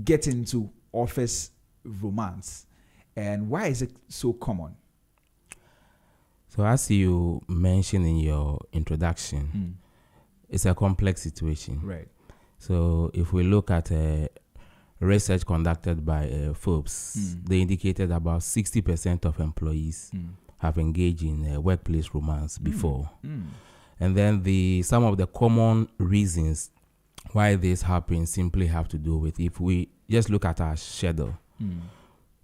get into office romance, and why is it so common? So as you mentioned in your introduction, it's a complex situation. Right. So if we look at research conducted by Forbes, they indicated about 60% of employees have engaged in workplace romance before. And then some of the common reasons why this happens simply have to do with, if we just look at our schedule,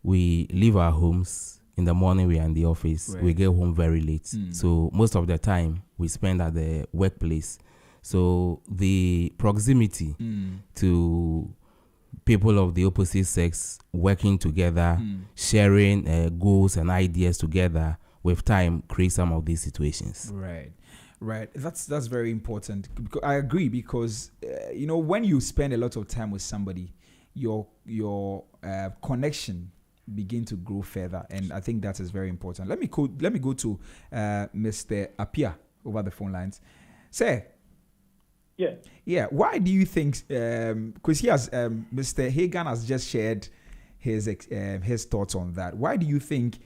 we leave our homes in the morning, we are in the office, we get home very late. So most of the time we spend at the workplace. So the proximity to people of the opposite sex working together, sharing goals and ideas together with time creates some of these situations. Right. That's very important. Because I agree, because when you spend a lot of time with somebody, your connection begin to grow further, and I think that is very important. Let me go to Mr. Apia over the phone lines. Sir. Yeah. Why do you think? Because he has Mr. Hagan has just shared his thoughts on that. Why do you think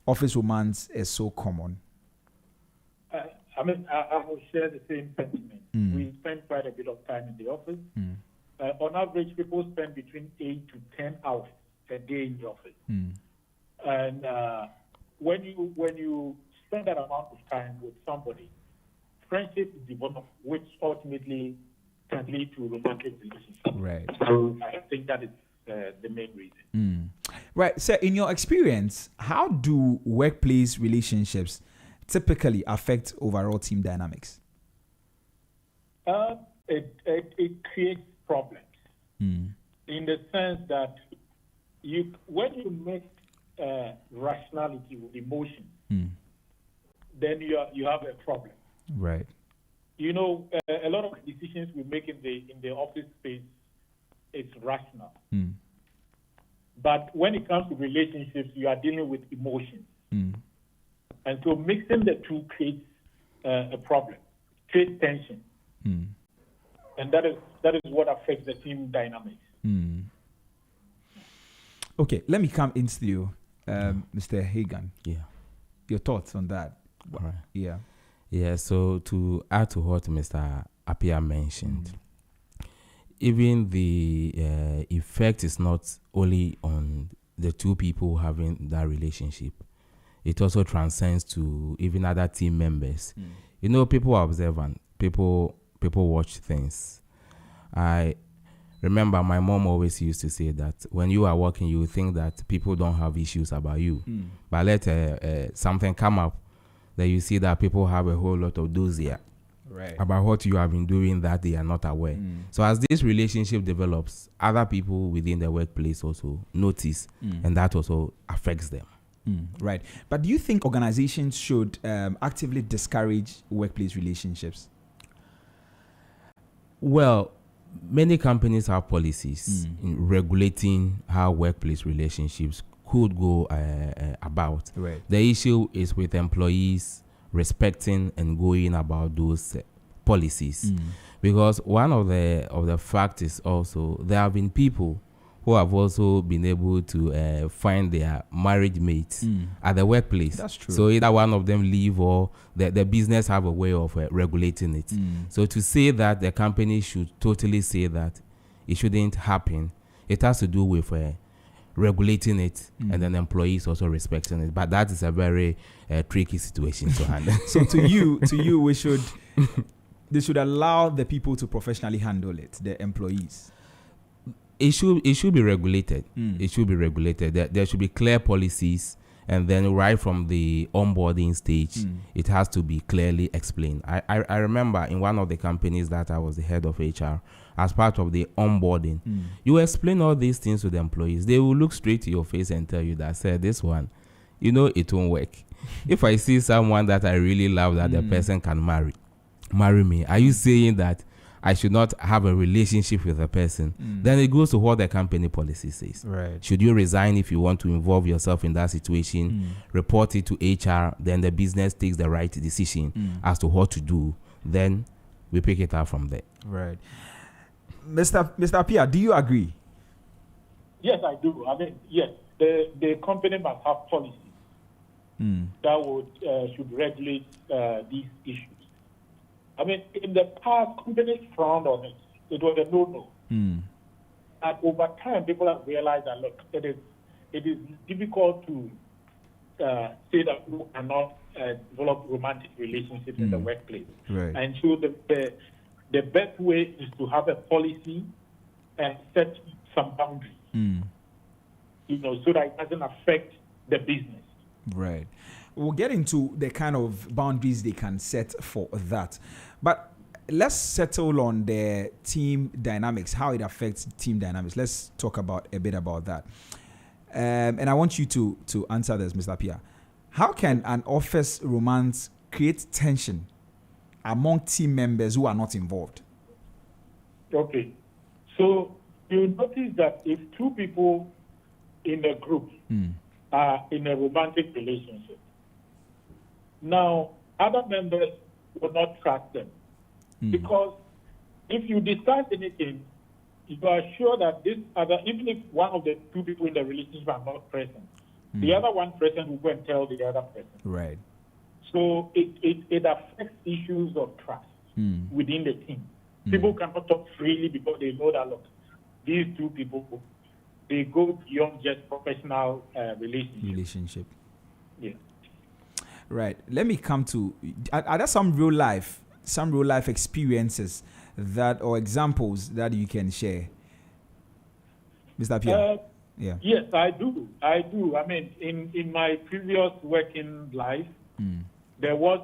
office romance is so common? I will share the same sentiment. We spend quite a bit of time in the office. On average, people spend between 8 to 10 hours a day in the office. And when you spend that amount of time with somebody, friendship is developed, which ultimately can lead to romantic relationships. Right. So I think that is the main reason. Right. So, in your experience, how do workplace relationships typically affect overall team dynamics? It creates problems in the sense that when you mix rationality with emotion, then you have a problem. Right. A lot of decisions we make in the office space, it's rational. But when it comes to relationships, you are dealing with emotions. And so mixing the two creates a problem, creates tension. And that is what affects the team dynamics. Okay, let me come into you, Mr. Hagan. Yeah. Your thoughts on that? All right. Yeah. Yeah, so to add to what Mr. Apia mentioned, even the effect is not only on the two people having that relationship. It also transcends to even other team members. People are observant. People watch things. I remember my mom always used to say that when you are working, you think that people don't have issues about you. But let something come up, that you see that people have a whole lot of those here about what you have been doing that they are not aware. So as this relationship develops, other people within the workplace also notice, and that also affects them. Right. But do you think organizations should actively discourage workplace relationships? Well, many companies have policies in regulating how workplace relationships could go about. Right. The issue is with employees respecting and going about those policies, because one of the facts is also there have been people who have also been able to find their marriage mates at the workplace. That's true. So either one of them leave or the business have a way of regulating it. So to say that the company should totally say that it shouldn't happen, it has to do with regulating it and then employees also respecting it. But that is a very tricky situation to handle. So to you, they should allow the people to professionally handle it, the employees. It should be regulated. It should be regulated. There should be clear policies, and then right from the onboarding stage, it has to be clearly explained. I remember in one of the companies that I was the head of HR, as part of the onboarding, you explain all these things to the employees. They will look straight to your face and tell you that, sir, this one, it won't work. If I see someone that I really love, that the person can marry me, are you saying that I should not have a relationship with a person? Then it goes to what the company policy says. Right. Should you resign if you want to involve yourself in that situation? Report it to HR. Then the business takes the right decision as to what to do. Then we pick it up from there. Right. Mr. Apia, do you agree? Yes, I do. I mean, yes, the company must have policies that would should regulate these issues. I mean, in the past, companies frowned on it. It was a no-no. And over time, people have realized that, look, it is difficult to say that we cannot develop romantic relationships in the workplace. Right. And so the best way is to have a policy and set some boundaries, so that it doesn't affect the business. Right. We'll get into the kind of boundaries they can set for that. But let's settle on the team dynamics, how it affects team dynamics. Let's talk a bit about that. And I want you to answer this, Mr. Appiah. How can an office romance create tension among team members who are not involved? Okay. So you notice that if two people in a group are in a romantic relationship, now other members will not trust them. Because if you discuss anything, you are sure that even if one of the two people in the relationship are not present, the other one person will go and tell the other person. Right. So it affects issues of trust within the team. People cannot talk freely because they know that, look, these two people, they go beyond just professional relationship. Yeah. Right. Let me come to, are there some real life experiences or examples that you can share, Mr. Appiah? Yeah. Yes, I do. I mean, in my previous working life, there was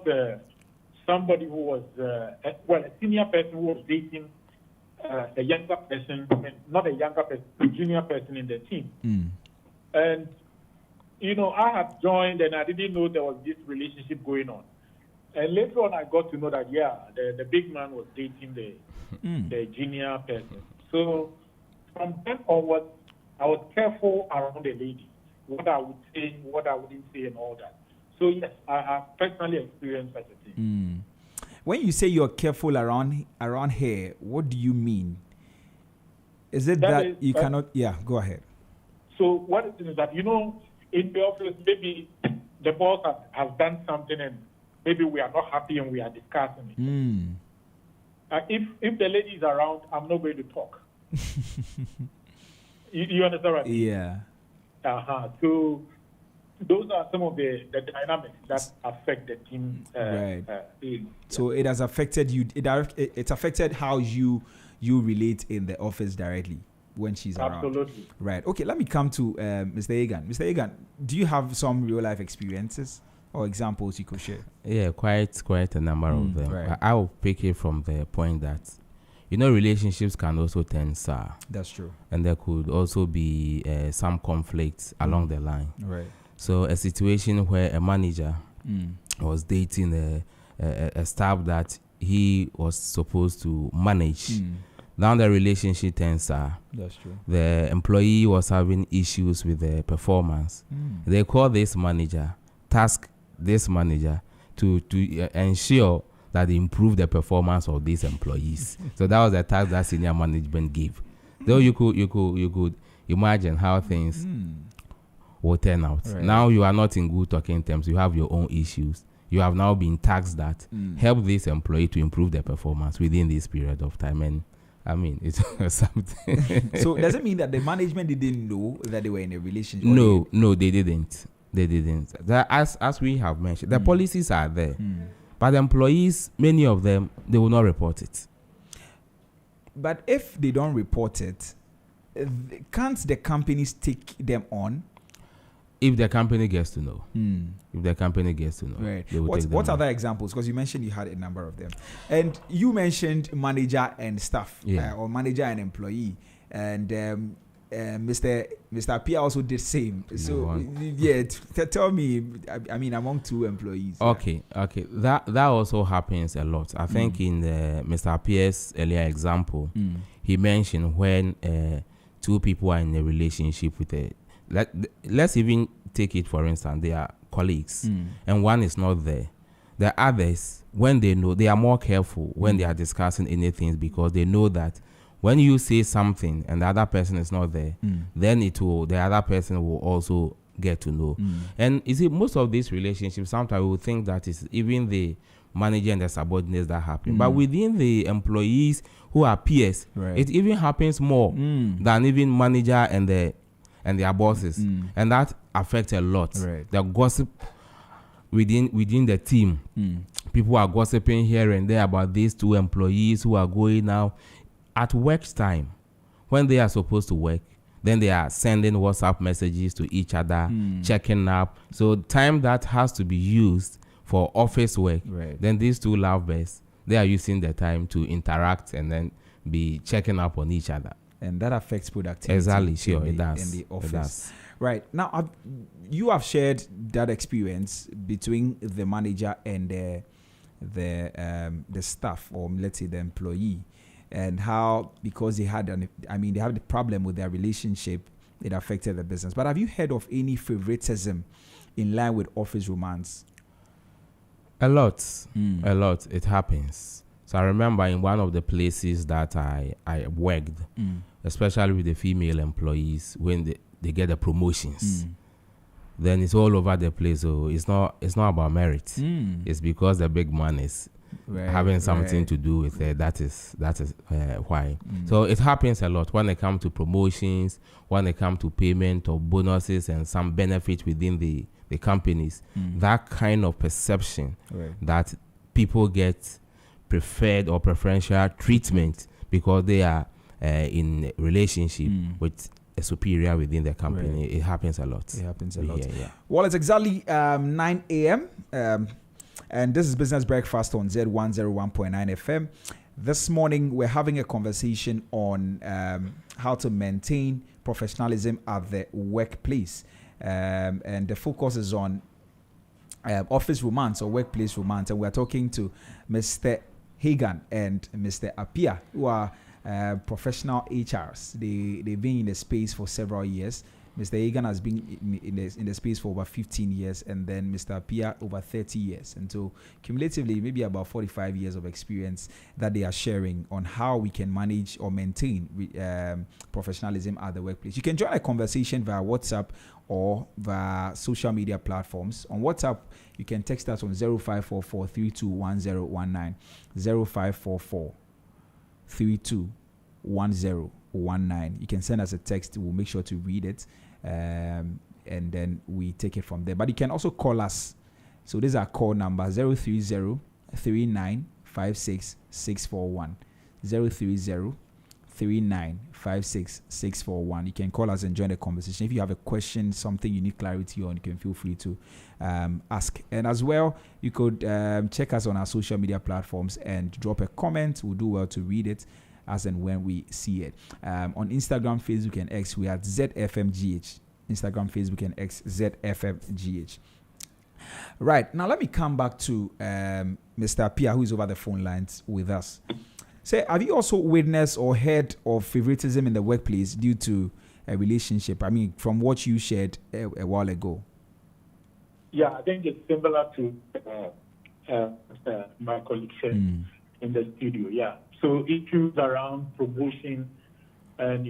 somebody who was, a senior person who was dating a younger person, I mean, not a younger person, a junior person in the team. And, I had joined and I didn't know there was this relationship going on. And later on, I got to know that, the big man was dating the junior person. So from then onwards, I was careful around the lady, what I would say, what I wouldn't say, and all that. So yes, I have personally experienced such a thing. When you say you're careful around her, what do you mean? Is it that you cannot? Yeah, go ahead. So what it is that, in the office, maybe the boss has done something and maybe we are not happy and we are discussing it. If the lady is around, I'm not going to talk. you understand what I mean? Yeah. So those are some of the dynamics that affect the team. Right. So it has affected you. It's affected how you relate in the office directly when she's around. Absolutely. Right. Okay. Let me come to Mr. Egan. Mr. Egan, do you have some real life experiences or examples you could share? Yeah, quite a number of them. Right. I will pick it from the point that, relationships can also turn sour. That's true. And there could also be some conflicts along the line. Right. So a situation where a manager was dating a staff that he was supposed to manage. Now the relationship turns sour. That's true. The employee was having issues with the performance. They call this manager, task this manager to ensure that they improve the performance of these employees. So that was the task that senior management gave. Though you could imagine how things will turn out. Right. Now you are not in good talking terms. You have your own issues. You have now been tasked that help this employee to improve their performance within this period of time. And I mean, it's something. So does it mean that the management didn't know that they were in a relationship? No, they didn't. They didn't. As we have mentioned, the policies are there. But the employees, many of them, they will not report it. But if they don't report it, can't the companies take them on? If the company gets to know. If the company gets to know. Right. They will take them What on. other examples? Because you mentioned you had a number of them. And you mentioned manager and staff, or manager and employee. And Mr. Appiah also did same. So tell me, I mean, among two employees. Okay. That also happens a lot. I think in Mr. Appiah's earlier example, he mentioned when two people are in a relationship with let's even take it for instance, they are colleagues, and one is not there. The others, when they know, they are more careful when they are discussing anything because they know that when you say something and the other person is not there, then the other person will also get to know. And you see, most of these relationships, sometimes we will think that it's even the manager and the subordinates that happen. But within the employees who are peers, it even happens more than even manager and their bosses. And that affects a lot. The gossip within the team. People are gossiping here and there about these two employees who are going out at work time when they are supposed to work. Then they are sending WhatsApp messages to each other, checking up. So time that has to be used for office work, then these two lovebirds, they are using the time to interact and then be checking up on each other. And that affects productivity. Exactly, sure, it does. In the office. It does. Right. Now, you have shared that experience between the manager and the staff, or let's say the employee, and how, because they had the problem with their relationship, it affected the business. But have you heard of any favoritism in line with office romance? A lot. It happens. So I remember in one of the places that I worked, especially with the female employees, when they get the promotions, then it's all over the place. So it's not about merit. It's because the big man is having something to do with it. That is why. So it happens a lot when it comes to promotions, when it comes to payment of bonuses and some benefits within the companies. That kind of perception that people get preferred or preferential treatment because they are in a relationship with a superior within the company. It happens a lot. Yeah. Well, it's exactly 9 a.m. And this is Business Breakfast on Z101.9 FM. This morning, we're having a conversation on how to maintain professionalism at the workplace. And the focus is on office romance or workplace romance. And we're talking to Mr. Hagan and Mr. Appiah, who are professional HRs. They've been in the space for several years. Mr. Hagan has been in the space for over 15 years, and then Mr. Appiah over 30 years. And so cumulatively, maybe about 45 years of experience that they are sharing on how we can manage or maintain professionalism at the workplace. You can join a conversation via WhatsApp or via social media platforms. On WhatsApp, you can text us on 0544 321019, 0544 321019. You can send us a text. We'll make sure to read it, and then we take it from there. But you can also call us. So this is our call number, 030 3956 641, 030 3956 641. You can call us and join the conversation. If you have a question, something you need clarity on, you can feel free to ask. And as well, you could check us on our social media platforms and drop a comment. We'll do well to read it as and when we see it. On Instagram, Facebook, and X, we are ZFMGH. Instagram, Facebook, and X, ZFMGH. Right. Now, let me come back to Mr. Appiah, who is over the phone lines with us. Say, have you also witnessed or heard of favoritism in the workplace due to a relationship? I mean, from what you shared a while ago. Yeah, I think it's similar to my colleague said in the studio. Yeah. So issues around promotion, and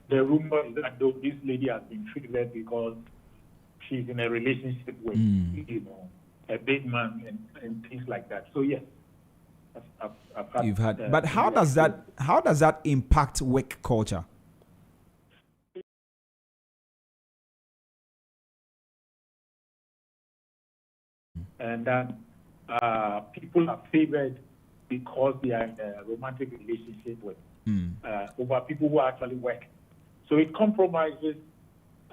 the rumor is that this lady has been treated because she's in a relationship with a big man and things like that. So yes. You've had, but how does that impact work culture? And that people are favored because they are in a romantic relationship with over people who actually work. So it compromises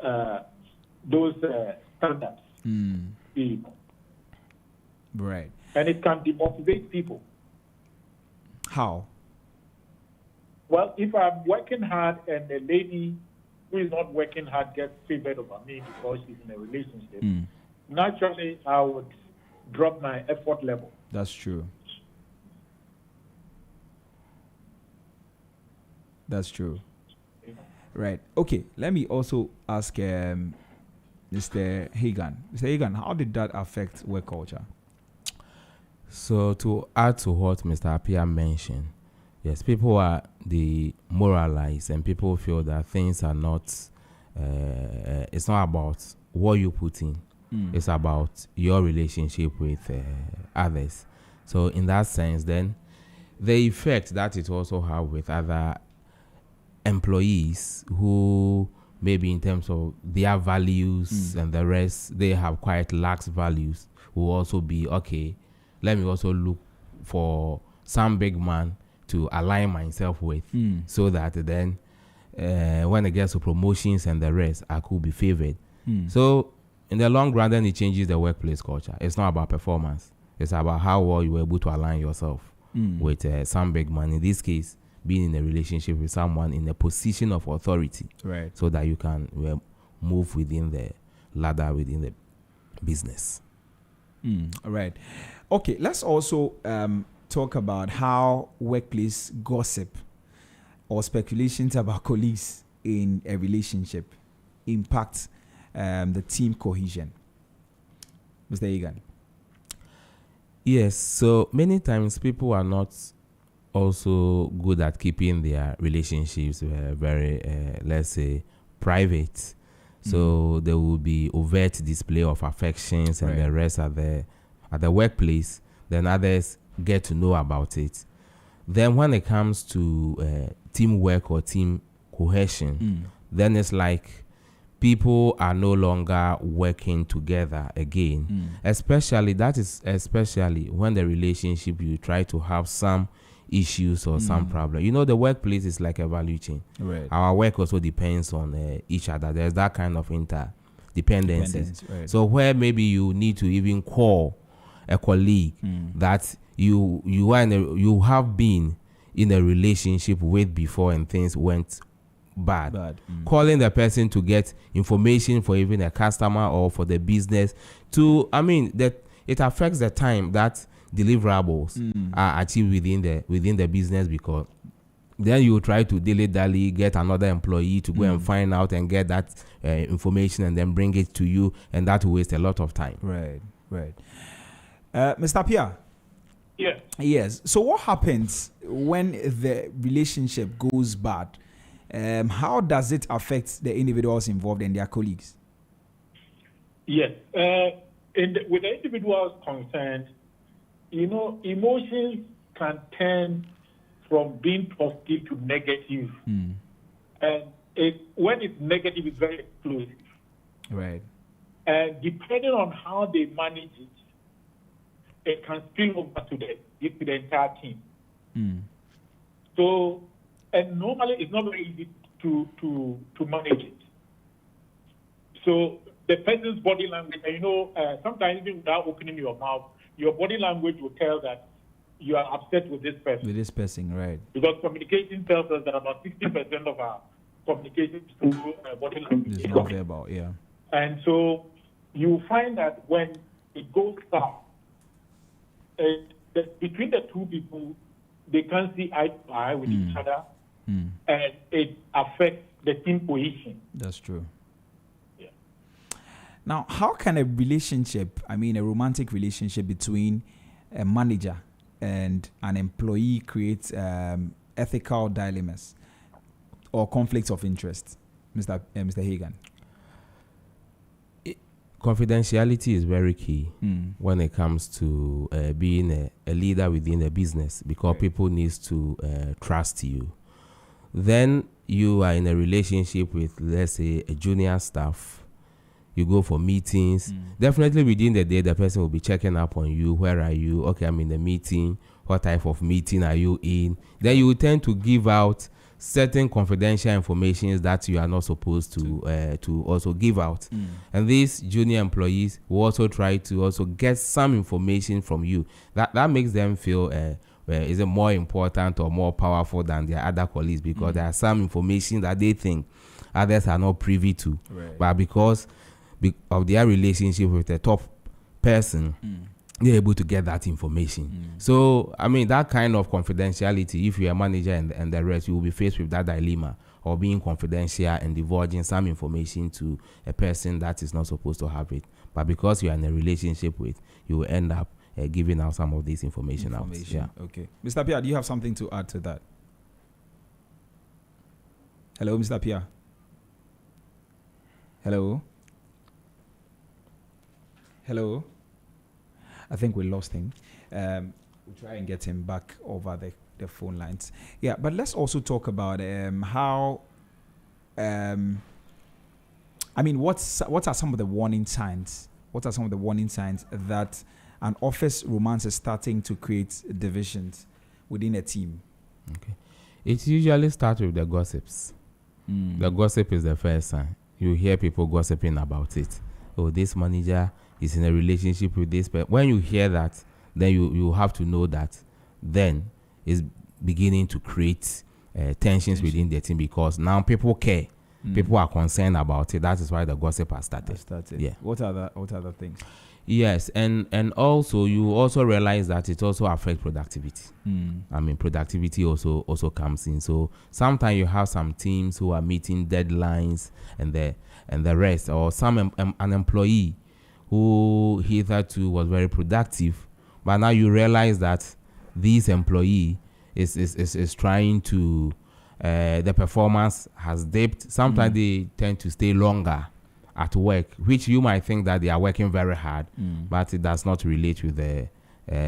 those standards. Right. And it can demotivate people. How? Well, if I'm working hard and the lady who is not working hard gets favored over me because she's in a relationship, naturally I would drop my effort level. That's true. That's true. Right. Okay. Let me also ask Mr. Hagan. Mr. Hagan, how did that affect work culture? So to add to what Mr. Appiah mentioned, Yes, people are demoralized, and people feel that things are not. It's not about what you put in. It's about your relationship with others. So in that sense, then the effect that it also have with other employees who maybe in terms of their values and the rest, they have quite lax values, will also be, okay, let me also look for some big man to align myself with, so that then when it gets to promotions and the rest, I could be favored. So in the long run, then it changes the workplace culture. It's not about performance. It's about how well you were able to align yourself with some big man. In this case, being in a relationship with someone in a position of authority, right? So that you can move within the ladder, within the business. All right. Okay, let's also talk about how workplace gossip or speculations about colleagues in a relationship impact the team cohesion. Mr. Egan. Yes, so many times people are not also good at keeping their relationships very, let's say, private. So there will be overt display of affections and the rest at the workplace. Then others get to know about it. Then when it comes to teamwork or team cohesion, then it's like people are no longer working together again. Especially when the relationship, you try to have some issues or some problem. You know, the workplace is like a value chain. Right. Our work also depends on each other. There's that kind of interdependencies. Right. So where maybe you need to even call a colleague that you have been in a relationship with before and things went bad. Calling the person to get information for even a customer or for the business that it affects the time that deliverables are achieved within the business, because then you try to dilly-dally, get another employee to go and find out and get that information and then bring it to you, and that will waste a lot of time. Right. Mr. Pia? Yes. So what happens when the relationship goes bad? How does it affect the individuals involved and their colleagues? Yes. With the individuals concerned, emotions can turn from being positive to negative. And when it's negative, it's very explosive. Right. And depending on how they manage it, it can spill over to the entire team. So, and normally it's not very easy to manage it. So the person's body language, sometimes even without opening your mouth, your body language will tell that you are upset with this person. Right. Because communication tells us that about 60% of our communication is through body language. It's not verbal, yeah. And so you find that when it goes south, between the two people, they can't see eye to eye with each other, and it affects the team cohesion. That's true. Yeah. Now, how can a romantic relationship between a manager and an employee create ethical dilemmas or conflicts of interest, Mr. Hagan? Confidentiality is very key when it comes to being a leader within a business, because people need to trust you. Then you are in a relationship with, let's say, a junior staff. You go for meetings. Definitely within the day, the person will be checking up on you. Where are you? Okay, I'm in a meeting. What type of meeting are you in? Then you tend to give out certain confidential information that you are not supposed to also give out. And these junior employees will also try to also get some information from you. That makes them feel is it more important or more powerful than their other colleagues, because there are some information that they think others are not privy to. But because of their relationship with the top person, they're able to get that information. So, that kind of confidentiality, if you're a manager and the rest, you will be faced with that dilemma of being confidential and divulging some information to a person that is not supposed to have it. But because you're in a relationship with, you will end up giving out some of this information out. Yeah. Okay. Mr. Pia, do you have something to add to that? Hello, Mr. Apia. Hello. Hello. I think we lost him. We'll try and get him back over the phone lines. Yeah, but let's also talk about how. I mean, what are some of the warning signs? What are some of the warning signs that an office romance is starting to create divisions within a team? Okay, it usually starts with the gossips. The gossip is the first sign. You hear people gossiping about it. Oh, this manager is in a relationship with this person. When you hear that, then you have to know that then it's beginning to create tensions within the team, because now people care. People are concerned about it. That is why the gossip has started. Yeah. What other things? Yes, and also you also realize that it also affects productivity. I mean, productivity also comes in. So sometimes you have some teams who are meeting deadlines and the rest, or an employee who hitherto was very productive, but now you realize that this employee is trying to the performance has dipped. Sometimes they tend to stay longer at work, which you might think that they are working very hard, but it does not relate with the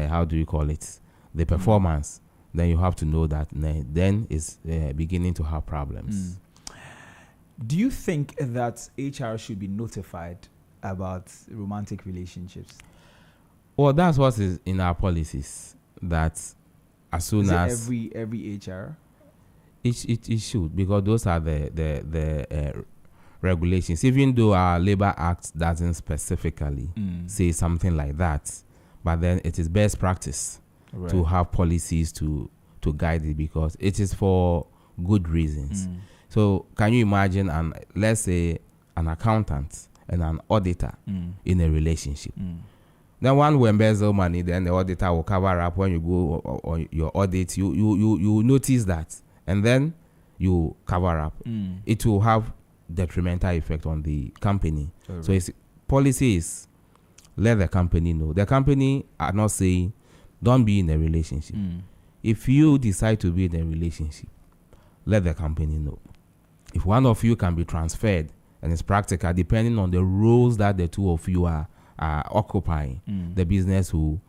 how do you call it, the performance. Then you have to know that then it's beginning to have problems. Do you think that HR should be notified about romantic relationships? Well, that's what is in our policies, that as soon as every HR, it should, because those are the regulations. Even though our Labor Act doesn't specifically say something like that, but then it is best practice to have policies to guide it, because it is for good reasons. So can you imagine, let's say an accountant and an auditor in a relationship? Then one will embezzle money, then the auditor will cover up. When you go on your audit, you notice that, and then you cover up. It will have detrimental effect on the company. So its policy is let the company know. The company are not saying don't be in a relationship. If you decide to be in a relationship, let the company know. If one of you can be transferred, and it's practical, depending on the roles that the two of you are occupying, the business will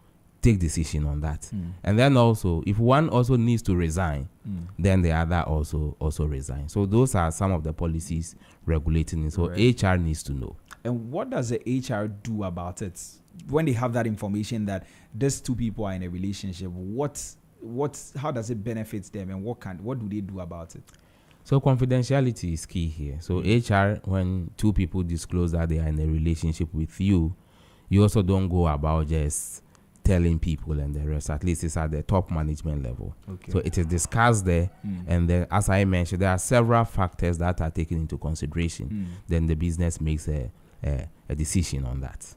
take decision on that. And then also, if one also needs to resign, then the other also resign. So those are some of the policies regulating it. So HR needs to know. And what does the HR do about it when they have that information that these two people are in a relationship? How does it benefit them, and what do they do about it? So confidentiality is key here. So HR, when two people disclose that they are in a relationship with you, you also don't go about just telling people and the rest. At least it's at the top management level. So it is discussed there, and then, as I mentioned, there are several factors that are taken into consideration. Then the business makes a decision on that.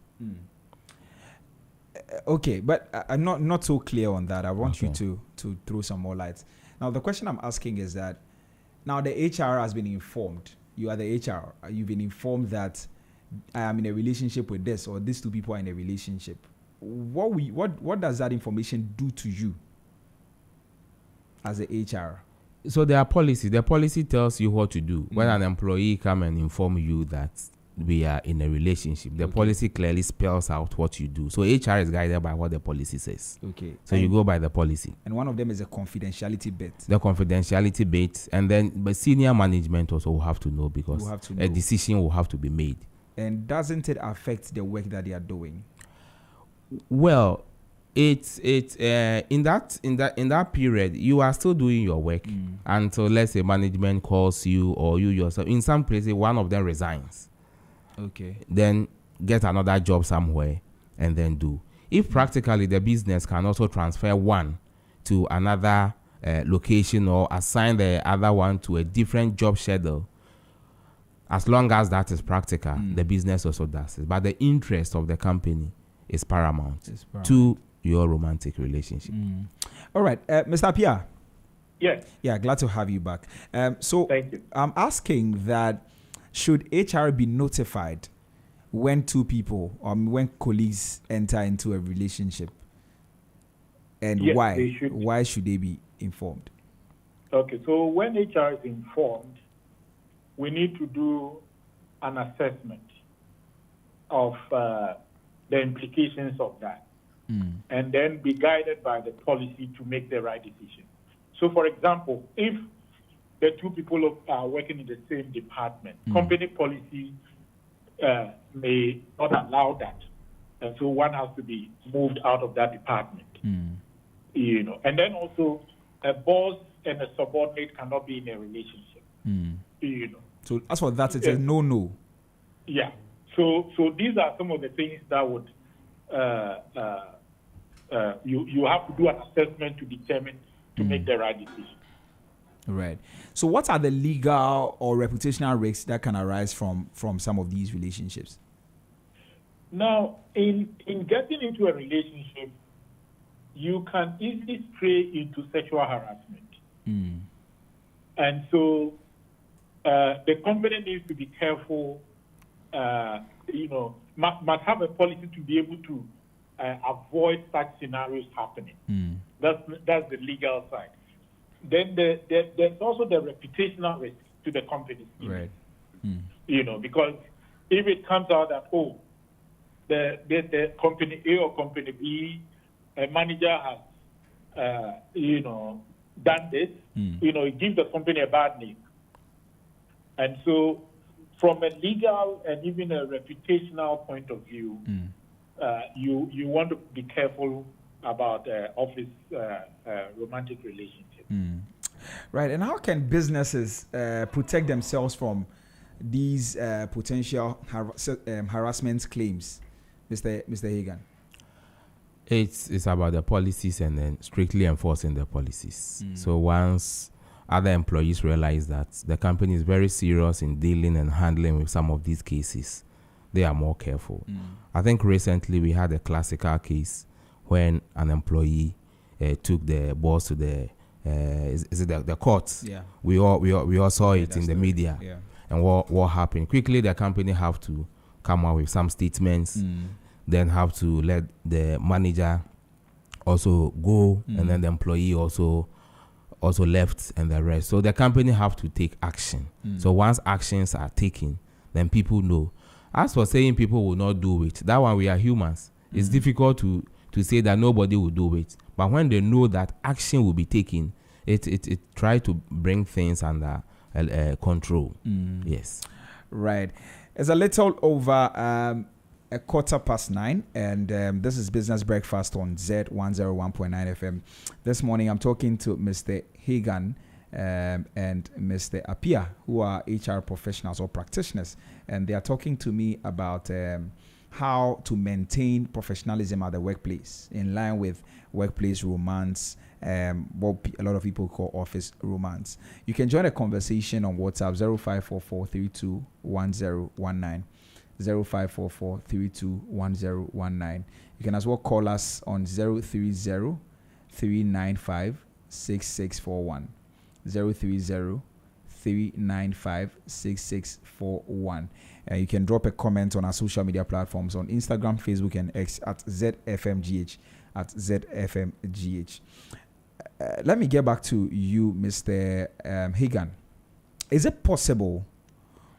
Okay, but I'm not so clear on that. I want you to throw some more light. Now, the question I'm asking is that now the HR has been informed. You are the HR. You've been informed that I am in a relationship with this, or these two people are in a relationship. What does that information do to you as a HR? So there are policies. The policy tells you what to do. When an employee come and inform you that we are in a relationship, the policy clearly spells out what you do. So HR is guided by what the policy says. So you go by the policy. And one of them is a confidentiality bit. The confidentiality bit, and then but senior management also will have to know, because a decision will have to be made. And doesn't it affect the work that they are doing? Well, it's in that period you are still doing your work until, let's say, management calls you, or you yourself. In some places, one of them resigns. Then get another job somewhere and then do. If practically the business can also transfer one to another location, or assign the other one to a different job schedule, as long as that is practical, the business also does it. But the interest of the company is paramount to your romantic relationship. All right, Mr. Apia. Yes. Yeah, glad to have you back. So thank you. I'm asking that, should HR be notified when two people, when colleagues enter into a relationship, and yes, why? They should. Why should they be informed? Okay, so when HR is informed, we need to do an assessment of the implications of that, and then be guided by the policy to make the right decision. So, for example, if the two people are working in the same department, company policy may not allow that, and so one has to be moved out of that department. You know, and then also a boss and a subordinate cannot be in a relationship. You know. So as for that, it's a no. Yeah. So these are some of the things that would you have to do an assessment to determine to make the right decision. Right. So what are the legal or reputational risks that can arise from some of these relationships? Now, in getting into a relationship, you can easily stray into sexual harassment. And so the company needs to be careful, must have a policy to be able to avoid such scenarios happening. That's the legal side. Then there's also the reputational risk to the company. Right. You know, because if it comes out that, the company A or company B, a manager has, done this, it gives the company a bad name. And so from a legal and even a reputational point of view, you want to be careful about office romantic relationships. Right. And how can businesses protect themselves from these potential harassment claims, Mr. Hagan? It's about the policies and then strictly enforcing the policies. So once other employees realize that the company is very serious in dealing and handling with some of these cases, they are more careful. I think recently we had a classical case when an employee took the boss to the the courts. Yeah. We all saw it in the media. Yeah. And what happened? Quickly, the company have to come out with some statements, then have to let the manager also go, and then the employee also left, and the rest. So the company have to take action. So once actions are taken, then people know. As for saying people will not do it, that one, we are humans. It's difficult to say that nobody will do it. But when they know that action will be taken, it try to bring things under control. Yes. Right. It's a little over 9:15, and this is Business Breakfast on Z101.9 FM. This morning, I'm talking to Mr. Hagan and Mr. Appiah, who are HR professionals or practitioners, and they are talking to me about how to maintain professionalism at the workplace in line with workplace romance, what a lot of people call office romance. You can join the conversation on WhatsApp 0544321019. 0544321019. You can as well call us on 030-395-6641. 030-395-6641. You can drop a comment on our social media platforms on Instagram, Facebook, and X at ZFMGH. Let me get back to you, Mr. Hagan. Is it possible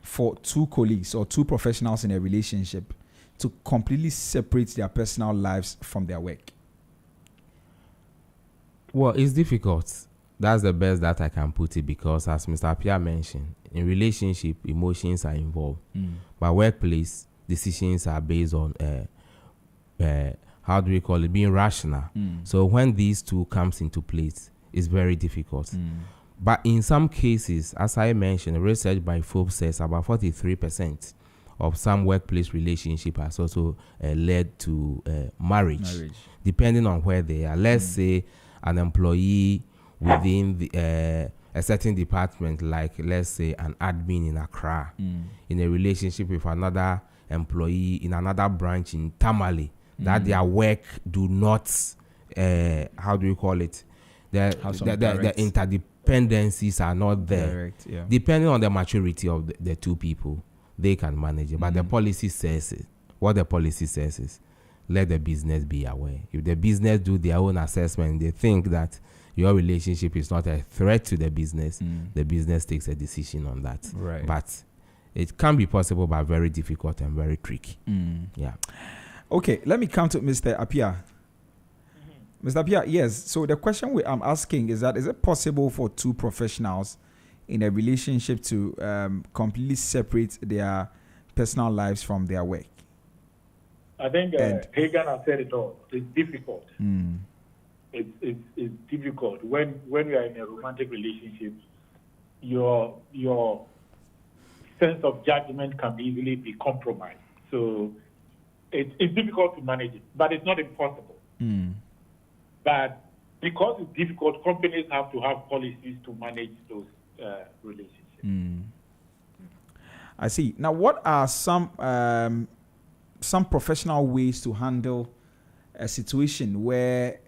for two colleagues or two professionals in a relationship to completely separate their personal lives from their work? Well, it's difficult. That's the best that I can put it, because as Mr. Appiah mentioned, in relationship, emotions are involved. But workplace, decisions are based on, how do we call it, being rational. So when these two comes into place, it's very difficult. But in some cases, as I mentioned, research by Forbes says about 43% of some workplace relationship has also led to marriage, depending on where they are. Let's say an employee within a certain department, like let's say an admin in Accra, in a relationship with another employee in another branch in Tamale, that their work do not, how do you call it? The interdependencies are not there. Direct, yeah. Depending on the maturity of the two people, they can manage it. But the policy says it. What the policy says is, let the business be aware. If the business do their own assessment, they think that your relationship is not a threat to the business, the business takes a decision on that. Right. But it can be possible, but very difficult and very tricky. Yeah. Okay, let me come to Mr. Appiah. Mr. Appiah, yes. So the question I'm asking is it possible for two professionals in a relationship to completely separate their personal lives from their work? I think Hagan has said it all. It's difficult. It's difficult when you are in a romantic relationship. Your sense of judgment can easily be compromised. So it's difficult to manage it, but it's not impossible. But because it's difficult, companies have to have policies to manage those relationships. I see. Now, what are some professional ways to handle a situation where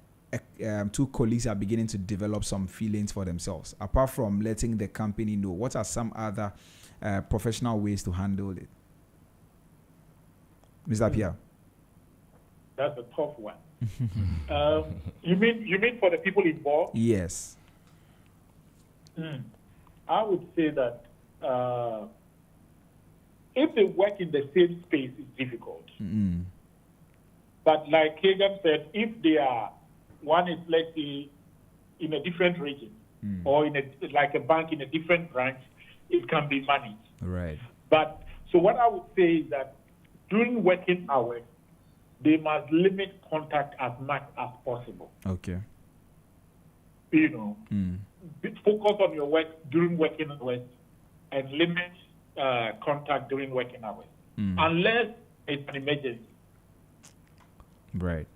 two colleagues are beginning to develop some feelings for themselves? Apart from letting the company know, what are some other professional ways to handle it? Mr. Appiah? That's a tough one. You mean for the people involved? Yes. I would say that if they work in the same space, it's difficult. But like Hagan said, if they are, one is, let's say, in a different region or in like a bank in a different branch, it can be managed. Right. But so what I would say is that during working hours, they must limit contact as much as possible. Okay. You know, focus on your work during working hours and limit contact during working hours, unless it's an emergency. Right.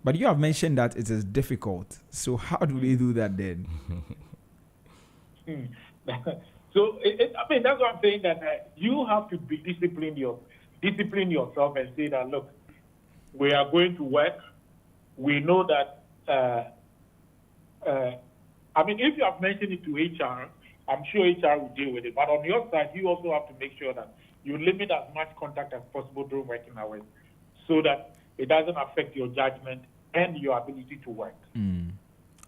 But you have mentioned that it is difficult. So how do they do that then? So I mean, that's what I'm saying, that you have to be discipline yourself and say that, look, we are going to work. We know that. I mean, if you have mentioned it to HR, I'm sure HR will deal with it. But on your side, you also have to make sure that you limit as much contact as possible during working hours, so that it doesn't affect your judgment and your ability to work.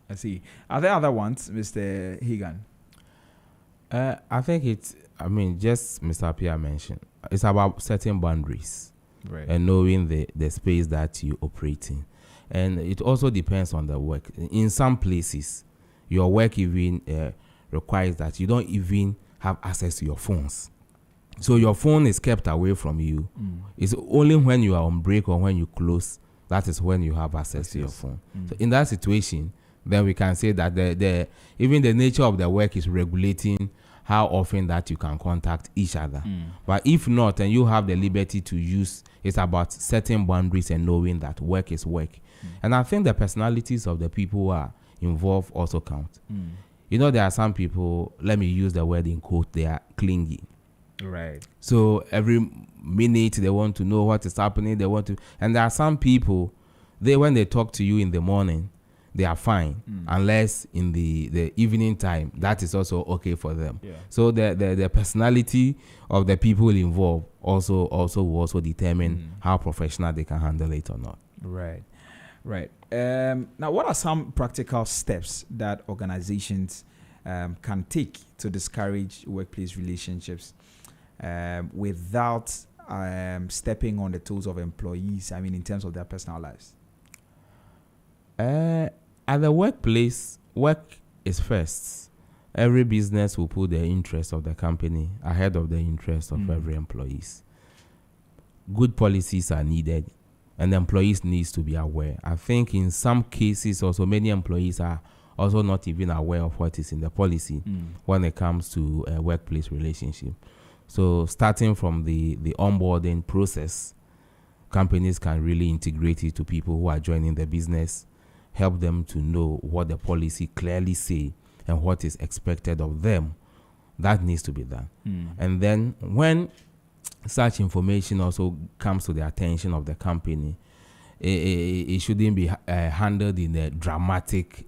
I see. Are there other ones, Mr. Hagan? I think just Mr. Appiah mentioned, it's about setting boundaries, right, and knowing the space that you operate in. And it also depends on the work. In some places, your work even requires that you don't even have access to your phones. So your phone is kept away from you. It's only when you are on break or when you close, that is when you have access to your phone. So in that situation, then we can say that even the nature of the work is regulating how often that you can contact each other. But if not, and you have the liberty to use, it's about setting boundaries and knowing that work is work. And I think the personalities of the people who are involved also count. You know, there are some people, let me use the word in quote, they are clingy. Right. So every minute they want to know what is happening. And there are some people, when they talk to you in the morning, they are fine, unless in the evening time, that is also okay for them. Yeah. So the personality of the people involved also will determine how professional they can handle it or not. Right. Now, what are some practical steps that organizations can take to discourage workplace relationships without stepping on the toes of employees? I mean, in terms of their personal lives. At the workplace, work is first. Every business will put the interest of the company ahead of the interest of every employees. Good policies are needed, and the employees needs to be aware. I think in some cases also many employees are also not even aware of what is in the policy when it comes to a workplace relationship. So starting from the onboarding process, companies can really integrate it to people who are joining the business, help them to know what the policy clearly say and what is expected of them. That needs to be done. And then when such information also comes to the attention of the company, it shouldn't be handled in a dramatic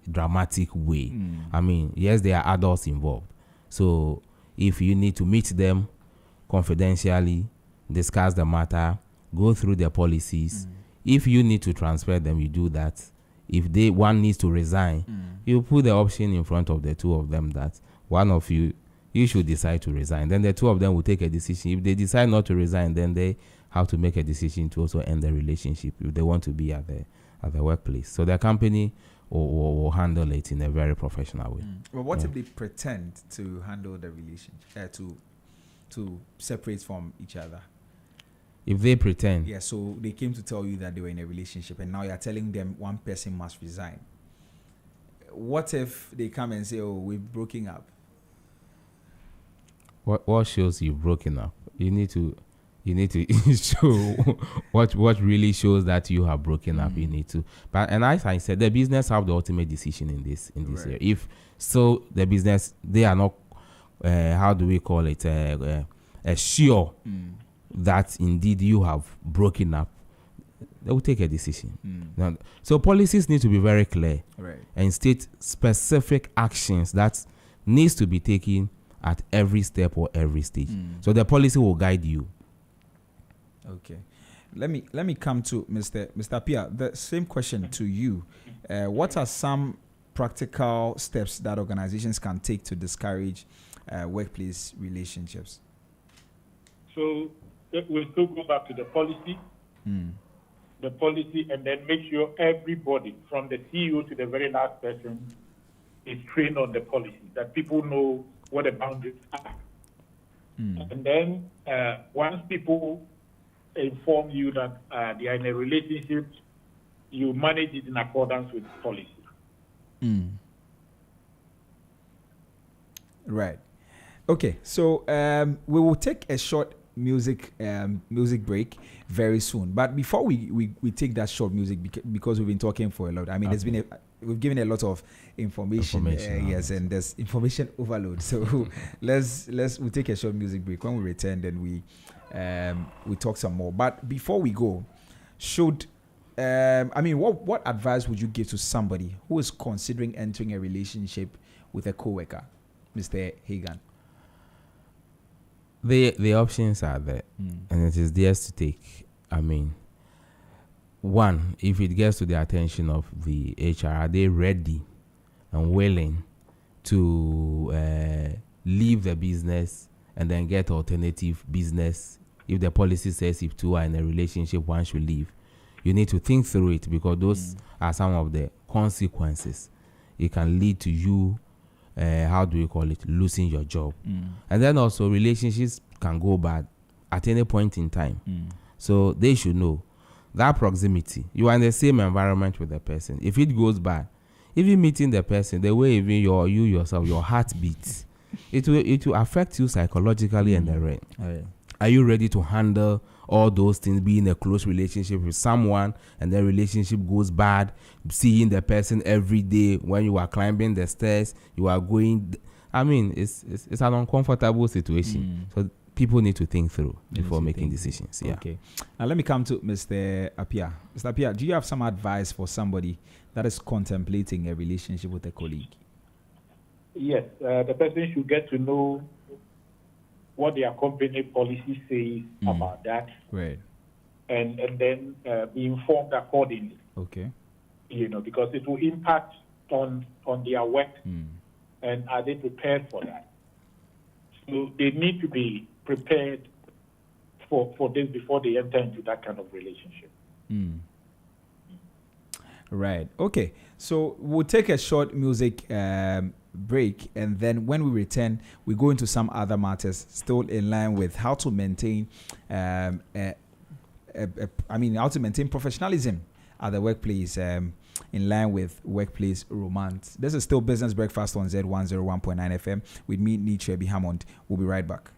way. I mean, yes, there are adults involved. So if you need to meet them confidentially, discuss the matter, go through their policies. If you need to transfer them, you do that. if one needs to resign, you put the option in front of the two of them that one of you should decide to resign. Then the two of them will take a decision. If they decide not to resign, then they have to make a decision to also end the relationship if they want to be at the workplace. So the company will handle it in a very professional way. Well, what if they pretend to handle the relationship, to separate from each other? If they pretend. Yeah, so they came to tell you that they were in a relationship and now you're telling them one person must resign. What if they come and say, oh, we've broken up? What shows you've broken up? You need to show what really shows that you have broken up. You need to. But and as I said, the business have the ultimate decision in this area. If so, the business, they are not how do we call it, sure that indeed you have broken up, they will take a decision. Now, so policies need to be very clear and state specific actions that needs to be taken at every step or every stage. So the policy will guide you. Okay. Let me come to Mr. Pia. The same question to you. What are some practical steps that organizations can take to discourage workplace relationships? So we'll still go back to the policy. The policy, and then make sure everybody, from the CEO to the very last person, is trained on the policy, that people know what the boundaries are. And then once people inform you that they are in a relationship, you manage it in accordance with policy. Right. Okay, so we will take a short music break very soon. But before we take that short music, because we've been talking for a lot. I mean, we've given a lot of information yes, and there's information overload. So we'll take a short music break. When we return, then we talk some more. But before we go, what advice would you give to somebody who is considering entering a relationship with a coworker, Mr. Hagan? The options are there, and it is theirs to take. I mean, one, if it gets to the attention of the HR, are they ready and willing to leave the business and then get alternative business? If the policy says if two are in a relationship, one should leave, you need to think through it, because those are some of the consequences. It can lead to you, how do we call it, losing your job. And then also relationships can go bad at any point in time. So they should know that proximity. You are in the same environment with the person. If it goes bad, even meeting the person, the way even you yourself, your heart beats, it will affect you psychologically and the rest. Are you ready to handle all those things, be in a close relationship with someone and the relationship goes bad, seeing the person every day when you are climbing the stairs, you are going, I mean, it's an uncomfortable situation. So people need to think through before making decisions. Yeah. Okay. Now let me come to Mr. Apia. Mr. Apia, do you have some advice for somebody that is contemplating a relationship with a colleague? Yes. The person should get to know what their company policy says about that. Right. And then be informed accordingly. Okay. Because it will impact on their work. And are they prepared for that? So they need to be prepared for this before they enter into that kind of relationship. Right. Okay. So we'll take a short music break, and then when we return, we go into some other matters still in line with how to maintain, how to maintain professionalism at the workplace, in line with workplace romance. This is still Business Breakfast on Z101.9 FM with me, Nietzsche B. Hammond. We'll be right back.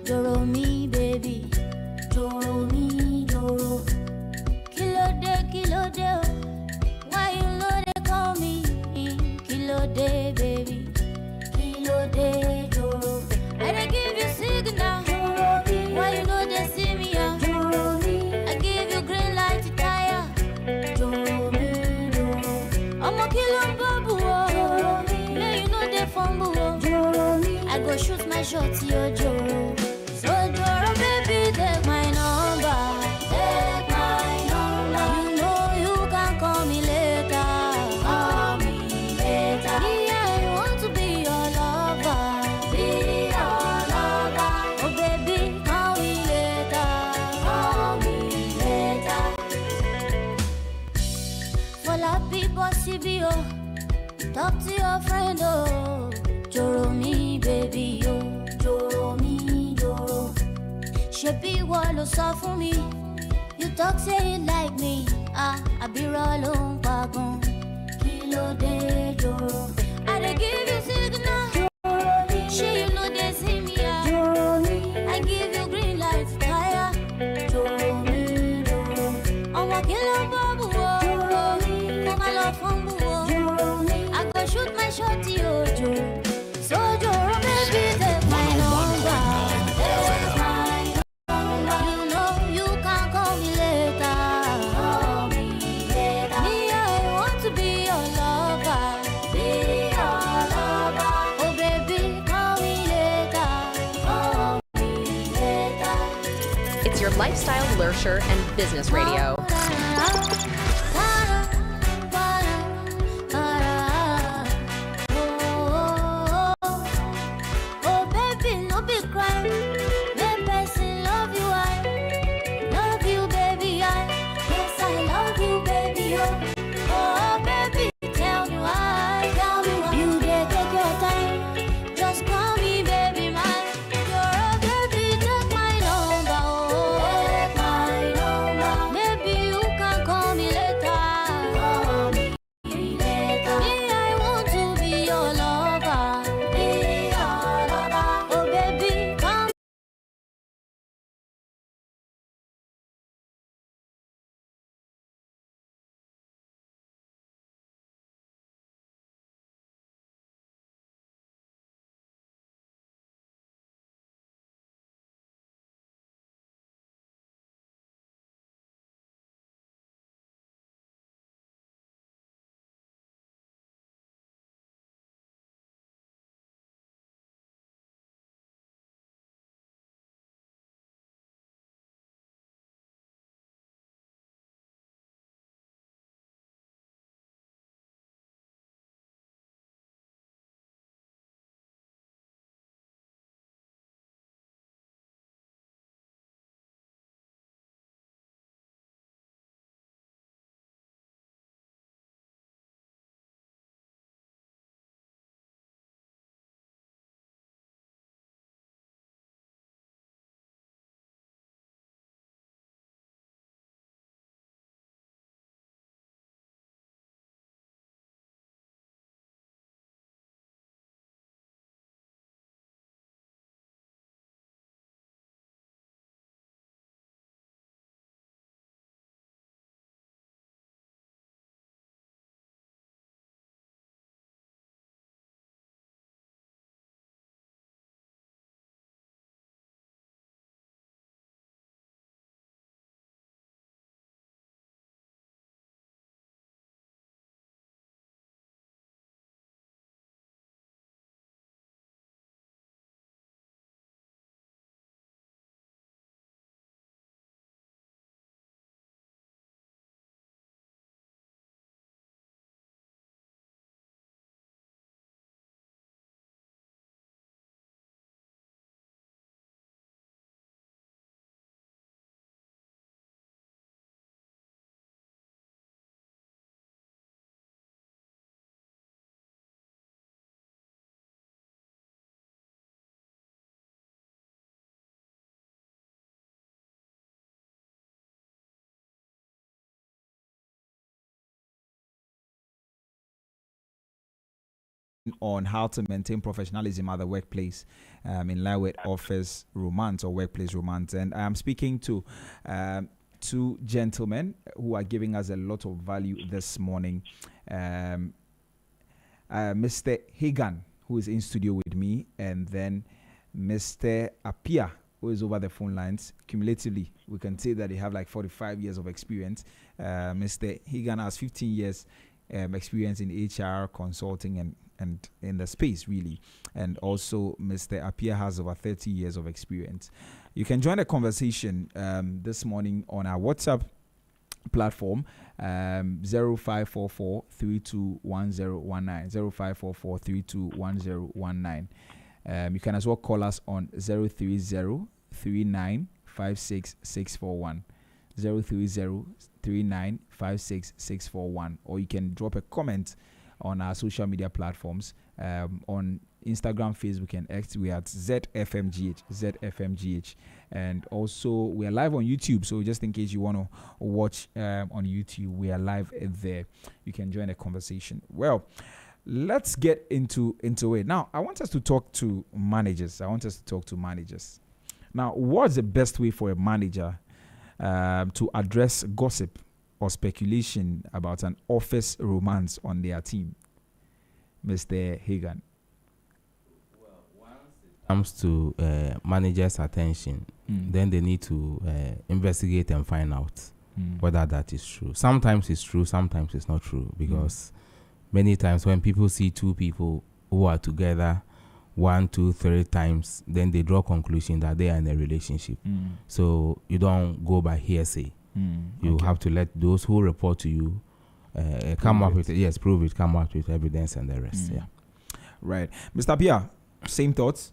Joro mi baby, joro mi joro. Kilo de I'm a killer babu. May you know the fumble. I go shoot my shot, yo, Joro. So, Joro, baby, take my number. Take my number. You know you can call me later. Call me later. Yeah, I want to be your lover. Be your lover. Oh, baby, call me later. Call me later. For la people, CBO. Talk to your friend, oh. Joro me, baby, oh. Joro me, Joro. Shebi walo sọ fún mi. You talk say you like me. I be rolling pagun. Kilo de Joro. I dey give you signal. Joro me. She you know they see me. Joro me. I give you green light fire. Joro me, Joro. Ọmọ kilo babu, oh. Joro me. Come my love fumble, oh. Joro me. I go shoot my shot, yo, Joro. So Joro, baby, take my number. Take my number. You know you can call me later. Call me later. Me, I want to be your lover. Be your lover. Oh, baby, call me later. Call me later. It's your lifestyle, leisure, and business radio. On how to maintain professionalism at the workplace in line with office romance or workplace romance. And I'm speaking to two gentlemen who are giving us a lot of value this morning. Mr. Hagan, who is in studio with me, and then Mr. Apia, who is over the phone lines. Cumulatively, we can say that they have like 45 years of experience. Mr. Hagan has 15 years experience in HR consulting and in the space really. And also Mr. Appiah has over 30 years of experience. You can join the conversation this morning on our WhatsApp platform, 0544 321019, 0544 321019. You can as well call us on 030 39 56641, 030 39 56641, or you can drop a comment on our social media platforms, on Instagram, Facebook, and X. We are at ZFMGH, and also we are live on YouTube. So just in case you want to watch on YouTube, we are live there. You can join the conversation. Well, let's get into it now. I want us to talk to managers. Now, what's the best way for a manager to address gossip or speculation about an office romance on their team? Mr. Hagan. Well, once it comes to managers' attention, then they need to investigate and find out whether that is true. Sometimes it's true, sometimes it's not true, because many times when people see two people who are together 1, 2, 3 times, then they draw conclusion that they are in a relationship. So you don't go by hearsay. You have to let those who report to you come up with evidence and the rest. Yeah. Right. Mr. Appiah, same thoughts?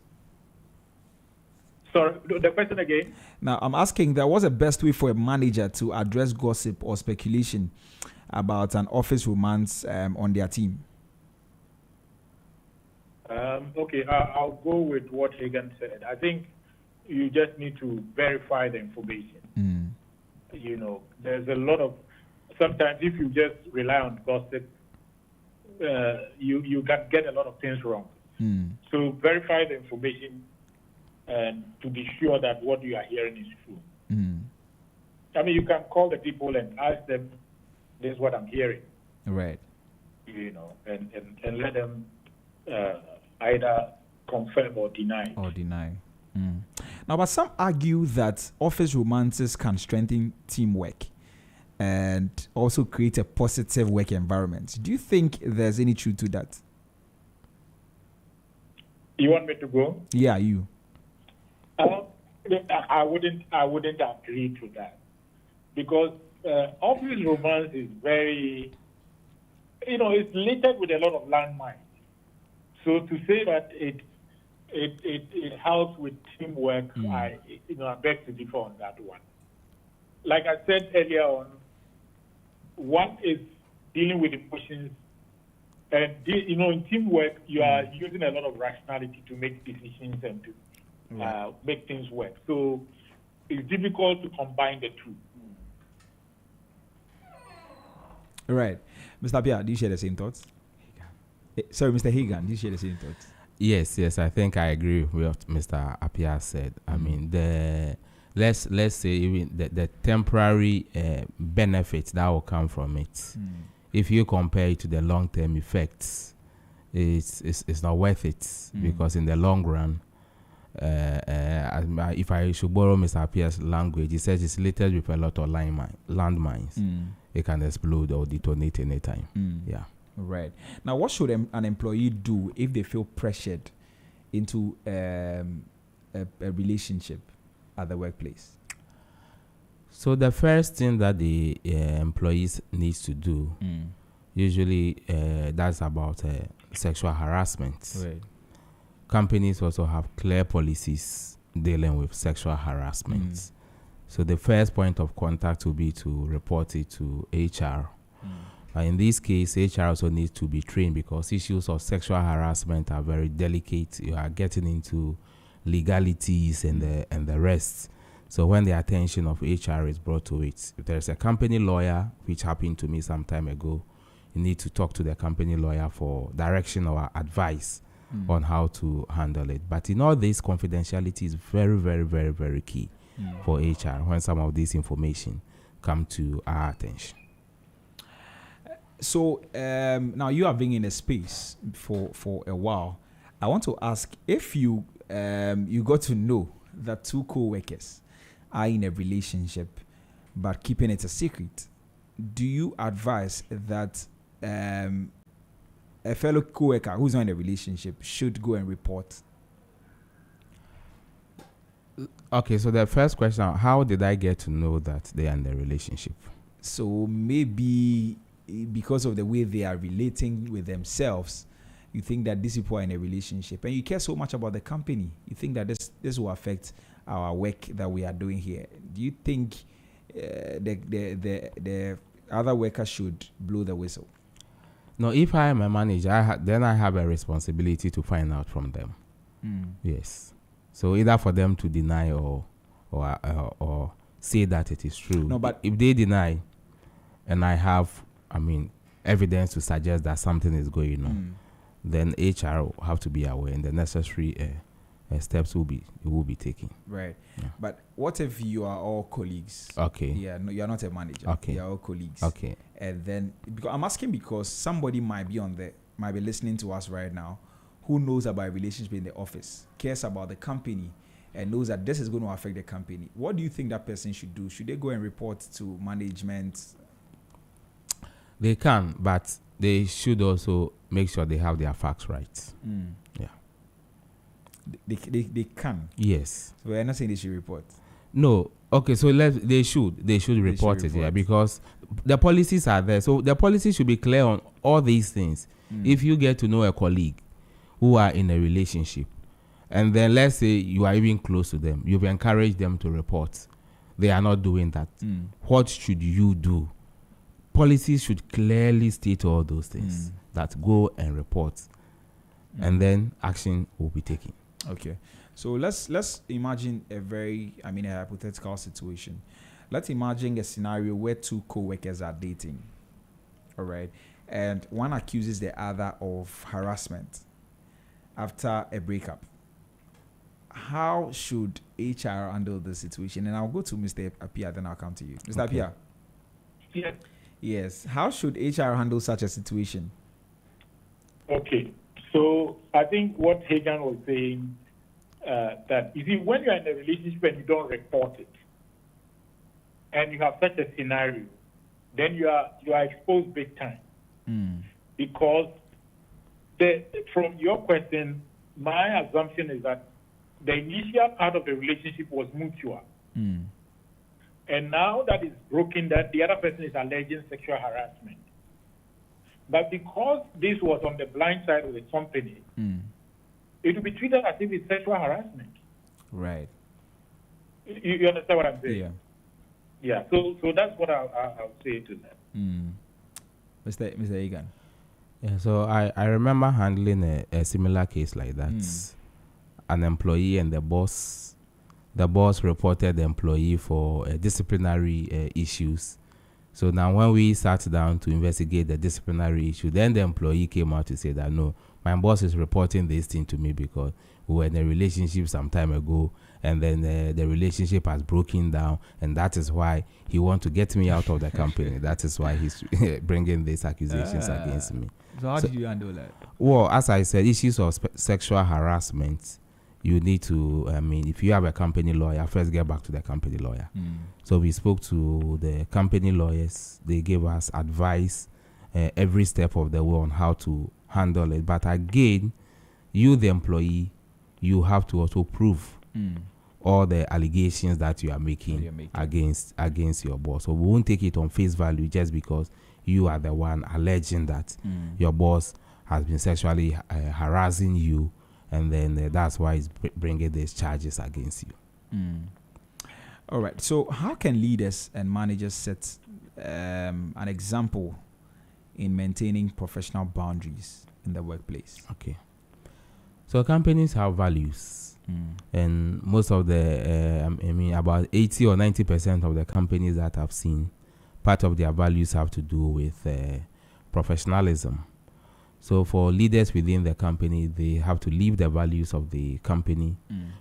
Sorry, the question again? Now, I'm asking that what's the best way for a manager to address gossip or speculation about an office romance on their team? Okay, I'll go with what Hagan said. I think you just need to verify the information. You know, there's a lot of, sometimes if you just rely on gossip, you can get a lot of things wrong. So verify the information and to be sure that what you are hearing is true. I mean, you can call the people and ask them, this is what I'm hearing. Right. You know, and let them either confirm or deny. Now, but some argue that office romances can strengthen teamwork and also create a positive work environment. Do you think there's any truth to that? You want me to go? Yeah, you. I wouldn't agree to that, because office romance is very, it's littered with a lot of landmines. So to say that it helps with teamwork, I beg to differ on that one. Like I said earlier on, one is dealing with emotions, and in teamwork you are using a lot of rationality to make decisions and to make things work. So it's difficult to combine the two. Right. Mr. Appiah, do you share the same thoughts? Sorry, Mr. Hagan, do you share the same thoughts? Yes, I think I agree with what Mr. Appiah said. I mean, let's say even the temporary benefits that will come from it. If you compare it to the long-term effects, it's not worth it, because in the long run, if I should borrow Mr. Appiah's language, he says it's littered with a lot of landmines. It can explode or detonate anytime. Yeah. Right. Now, what should an employee do if they feel pressured into a relationship at the workplace? So the first thing that the employees needs to do, usually that's about sexual harassment. Right. Companies also have clear policies dealing with sexual harassment. So the first point of contact will be to report it to HR. In this case, HR also needs to be trained, because issues of sexual harassment are very delicate. You are getting into legalities and the rest. So when the attention of HR is brought to it, if there's a company lawyer, which happened to me some time ago, you need to talk to the company lawyer for direction or advice on how to handle it. But in all this, confidentiality is very, very, very, very key for HR when some of this information come to our attention. So now you have been in a space for a while. I want to ask, if you got to know that two co-workers are in a relationship but keeping it a secret, do you advise that a fellow co-worker who's not in a relationship should go and report? Okay, so the first question, how did I get to know that they are in a relationship? So maybe because of the way they are relating with themselves, you think that these people are in a relationship, and you care so much about the company. You think that this will affect our work that we are doing here. Do you think the other workers should blow the whistle? No, if I am a manager, then I have a responsibility to find out from them. Yes. So either for them to deny or say that it is true. No, but if they deny, and I have, evidence to suggest that something is going on, then HR will have to be aware, and the necessary steps will be taken. Right. Yeah. But what if you are all colleagues? Okay. Yeah. No, you are not a manager. Okay. You are all colleagues. Okay. And then I'm asking because somebody might be listening to us right now, who knows about a relationship in the office, cares about the company, and knows that this is going to affect the company. What do you think that person should do? Should they go and report to management? They can, but they should also make sure they have their facts right. Yeah. They can? Yes. So we're not saying they should report? No. Okay, so they should report it, yeah, because the policies are there. So the policy should be clear on all these things. If you get to know a colleague who are in a relationship, and then let's say you are even close to them, you've encouraged them to report, they are not doing that. What should you do? Policies should clearly state all those things, that go and report, and then action will be taken. Okay, so let's imagine a hypothetical situation. Let's imagine a scenario where two co-workers are dating, all right, and one accuses the other of harassment after a breakup. How should HR handle the situation? And I'll go to Mr. Apia, then I'll come to you. Mr. Okay. Apia? Yes. Yes. How should HR handle such a situation? Okay. So I think what Hagan was saying, that you see, when you're in a relationship and you don't report it, and you have such a scenario, then you are exposed big time. Because from your question, my assumption is that the initial part of the relationship was mutual. And now that it's broken, that the other person is alleging sexual harassment. But because this was on the blind side of the company, it will be treated as if it's sexual harassment. Right. You understand what I'm saying? Yeah. Yeah. So that's what I'll say to that. Mr. Egan. Yeah. So I remember handling a similar case like that. An employee and the boss reported the employee for disciplinary issues. So now when we sat down to investigate the disciplinary issue, then the employee came out to say that, no, my boss is reporting this thing to me because we were in a relationship some time ago, and then the relationship has broken down, and that is why he wants to get me out of the company. That is why he's bringing these accusations against me. So how did you handle that? Well, as I said, issues of sexual harassment, you need to, if you have a company lawyer, first get back to the company lawyer. So we spoke to the company lawyers. They gave us advice every step of the way on how to handle it. But again, you, the employee, you have to also prove all the allegations that you are making against your boss. So we won't take it on face value just because you are the one alleging that your boss has been sexually harassing you, and then that's why he's bringing these charges against you. All right. So how can leaders and managers set an example in maintaining professional boundaries in the workplace? Okay. So companies have values. And most of the, about 80 or 90% of the companies that I've seen, part of their values have to do with professionalism. So for leaders within the company, they have to live the values of the company,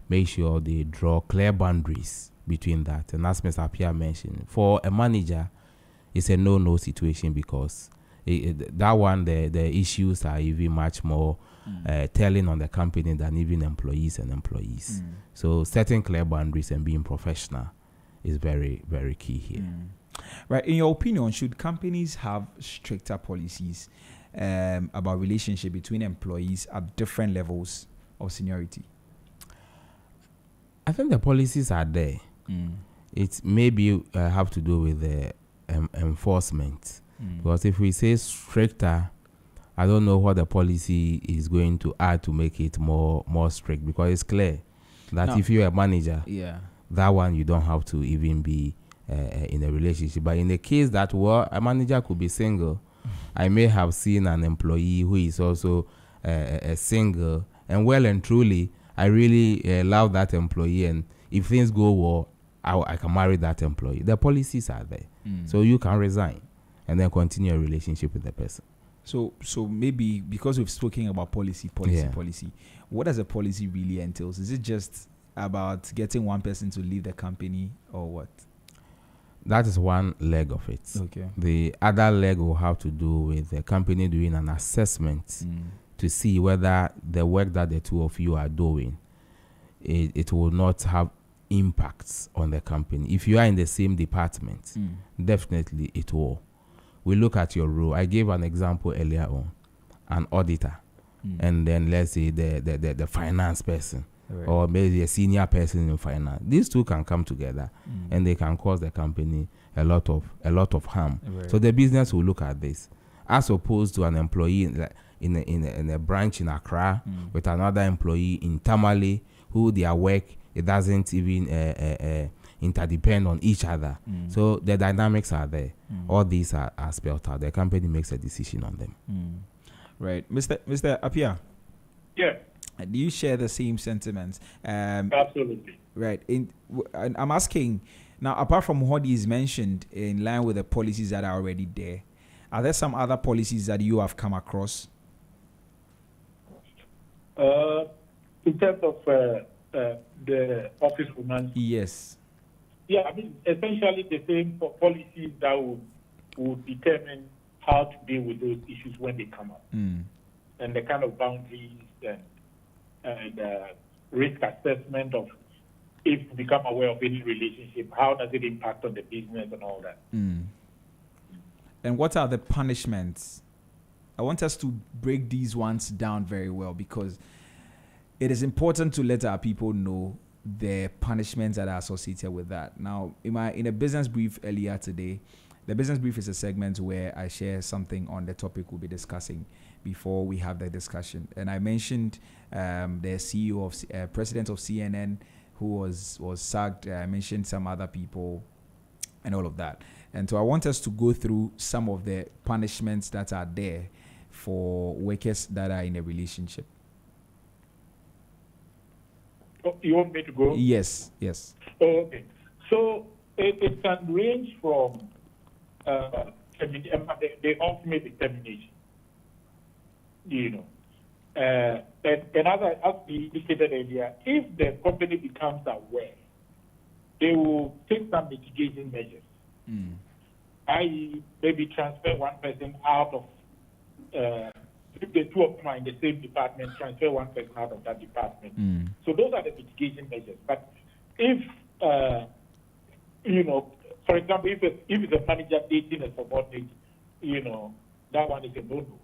make sure they draw clear boundaries between that. And as Mr. Apia mentioned, for a manager, it's a no-no situation because the issues are even much more telling on the company than even employees. So setting clear boundaries and being professional is very, very key here. Right. In your opinion, should companies have stricter policies about relationship between employees at different levels of seniority? I think the policies are there. It maybe have to do with the enforcement. Because if we say stricter, I don't know what the policy is going to add to make it more strict, because it's clear that if you're a manager, that one you don't have to even be in a relationship. But in the case that a manager could be single, I may have seen an employee who is also a single, and well and truly, I really love that employee, and if things go well, I can marry that employee. The policies are there, so you can resign and then continue a relationship with the person. So maybe because we've spoken about policy, what does a policy really entails? Is it just about getting one person to leave the company, or what? That is one leg of it. Okay. The other leg will have to do with the company doing an assessment to see whether the work that the two of you are doing, it will not have impacts on the company. If you are in the same department, definitely it will. We look at your role. I gave an example earlier on, an auditor, and then let's say the finance person, or maybe a senior person in finance. These two can come together, and they can cause the company a lot of harm. So the business will look at this, as opposed to an employee in a branch in Accra with another employee in Tamale, who their work, it doesn't even interdepend on each other. So the dynamics are there. All these are spelled out. The company makes a decision on them. Right. Mr. Apia? Yeah. Do you share the same sentiments? Absolutely. Right. I'm asking, now, apart from what is mentioned in line with the policies that are already there, are there some other policies that you have come across? In terms of the office woman? Yes. Yeah, I mean, essentially the same policies that would determine how to deal with those issues when they come up. And the kind of boundaries and risk assessment of, if you become aware of any relationship, how does it impact on the business and all that. And what are the punishments? I want us to break these ones down very well, because it is important to let our people know the punishments that are associated with that. Now, in a business brief earlier today, the business brief is a segment where I share something on the topic we'll be discussing before we have the discussion. And I mentioned the CEO of president of CNN who was sacked. I mentioned some other people and all of that. And so I want us to go through some of the punishments that are there for workers that are in a relationship. Oh, you want me to go? Yes. Oh, okay. So it can range from the ultimate termination. And as we indicated earlier, if the company becomes aware, they will take some mitigation measures. I.e., maybe transfer one person out of, if the two of them are in the same department, transfer one person out of that department. So those are the mitigation measures. But if, for example, if it's a manager dating a subordinate, that one is a no-no.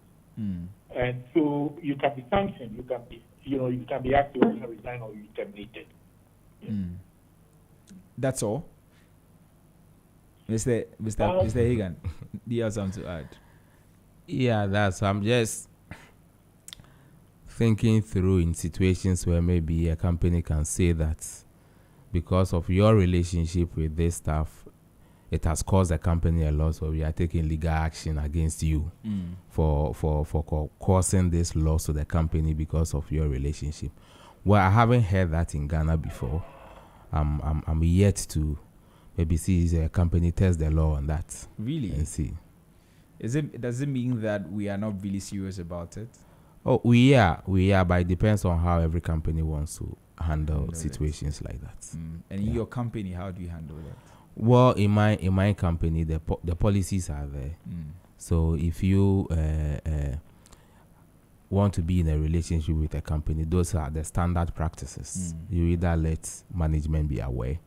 And so you can be sanctioned. You can be asked to resign or you terminated. That's all. Mr. Hagan, do you have something to add? Yeah, I'm just thinking through in situations where maybe a company can say that because of your relationship with this staff, it has caused the company a loss, so we are taking legal action against you for causing this loss to the company because of your relationship. Well, I haven't heard that in Ghana before. I'm yet to maybe see a company test the law on that. Really? And see. Does it mean that we are not really serious about it? Oh, we are, but it depends on how every company wants to handle situations like that. And in your company, how do you handle that? Well, in my company, the policies are there. So if you want to be in a relationship with a company, those are the standard practices. You either let management be aware.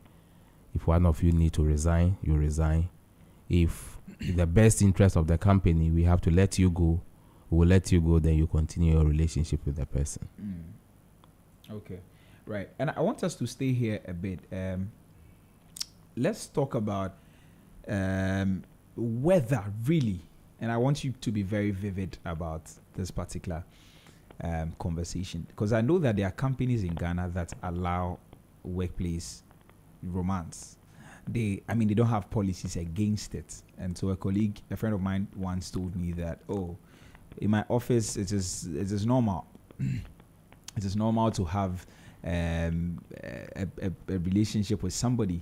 If one of you need to resign, you resign. if the best interest of the company, we have to let you go, we'll let you go, then you continue your relationship with the person. Okay, right. And I want us to stay here a bit. Let's talk about whether really, and I want you to be very vivid about this particular conversation, because I know that there are companies in Ghana that allow workplace romance. They don't have policies against it. And so a friend of mine once told me that, in my office it is normal. It is normal to have a relationship with somebody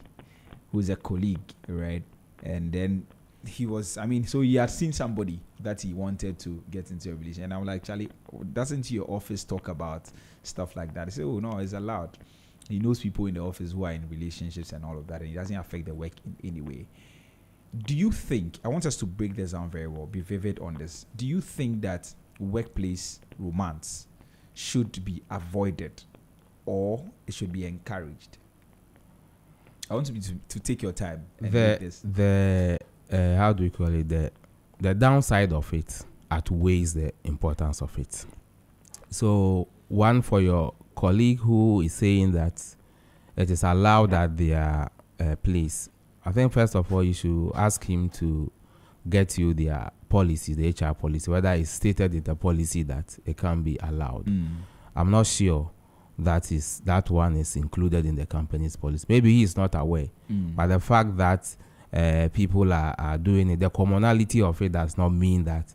who's a colleague, right? And then so he had seen somebody that he wanted to get into a relationship. And I'm like, Charlie, doesn't your office talk about stuff like that? He said, no, it's allowed. He knows people in the office who are in relationships and all of that, and it doesn't affect the work in any way. Do you think, I want us to break this down very well, be vivid on this. Do you think that workplace romance should be avoided or it should be encouraged? I want you to take your time and read this. How do we call it? The downside of it outweighs the importance of it. So one, for your colleague who is saying that it is allowed at their place, I think first of all you should ask him to get you their policy, the HR policy, whether it's stated in the policy that it can be allowed. I'm not sure that one is included in the company's policy. Maybe he is not aware, but the fact that people are doing it, the commonality of it does not mean that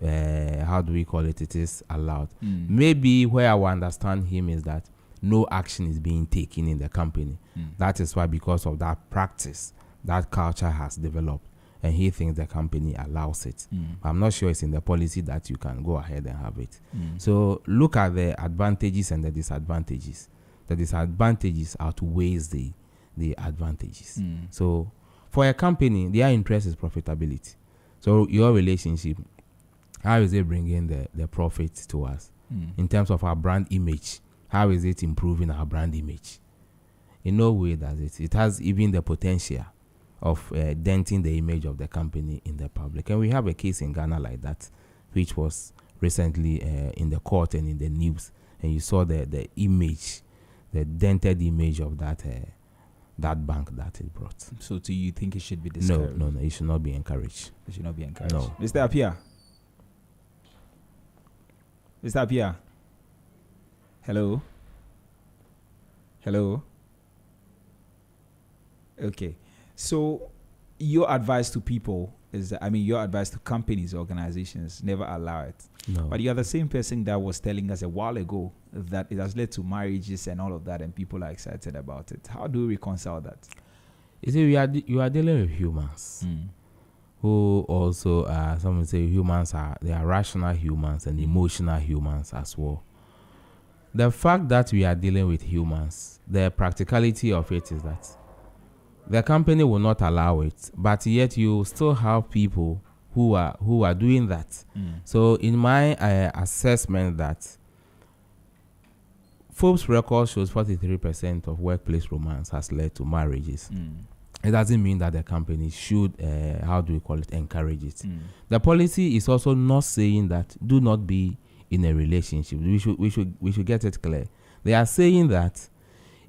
it is allowed. Maybe where I will understand him is that no action is being taken in the company. That is why, because of that practice, that culture has developed, and he thinks the company allows it. I'm not sure it's in the policy that you can go ahead and have it. So look at the advantages and the disadvantages. The disadvantages outweighs the advantages. So for a company, their interest is profitability. So your relationship, how is it bringing the profit to us? In terms of our brand image, how is it improving our brand image? In no way does it. It has even the potential of denting the image of the company in the public. And we have a case in Ghana like that, which was recently in the court and in the news. And you saw the image, the dented image of that bank that it brought. So do you think it should be discouraged? No, it should not be encouraged. It should not be encouraged. No. Mr. Apia? Mr. Apia? Hello? Okay. So your advice to people is that, your advice to companies, organizations, never allow it. No. But you are the same person that was telling us a while ago that it has led to marriages and all of that, and people are excited about it. How do we reconcile that? You see, you are dealing with humans who also, some would say humans they are rational humans and emotional humans as well. The fact that we are dealing with humans, the practicality of it is that the company will not allow it, but yet you still have people who are doing that. So in my assessment, that Forbes record shows 43% of workplace romance has led to marriages. It doesn't mean that the company should, encourage it. The policy is also not saying that do not be in a relationship. We should get it clear. They are saying that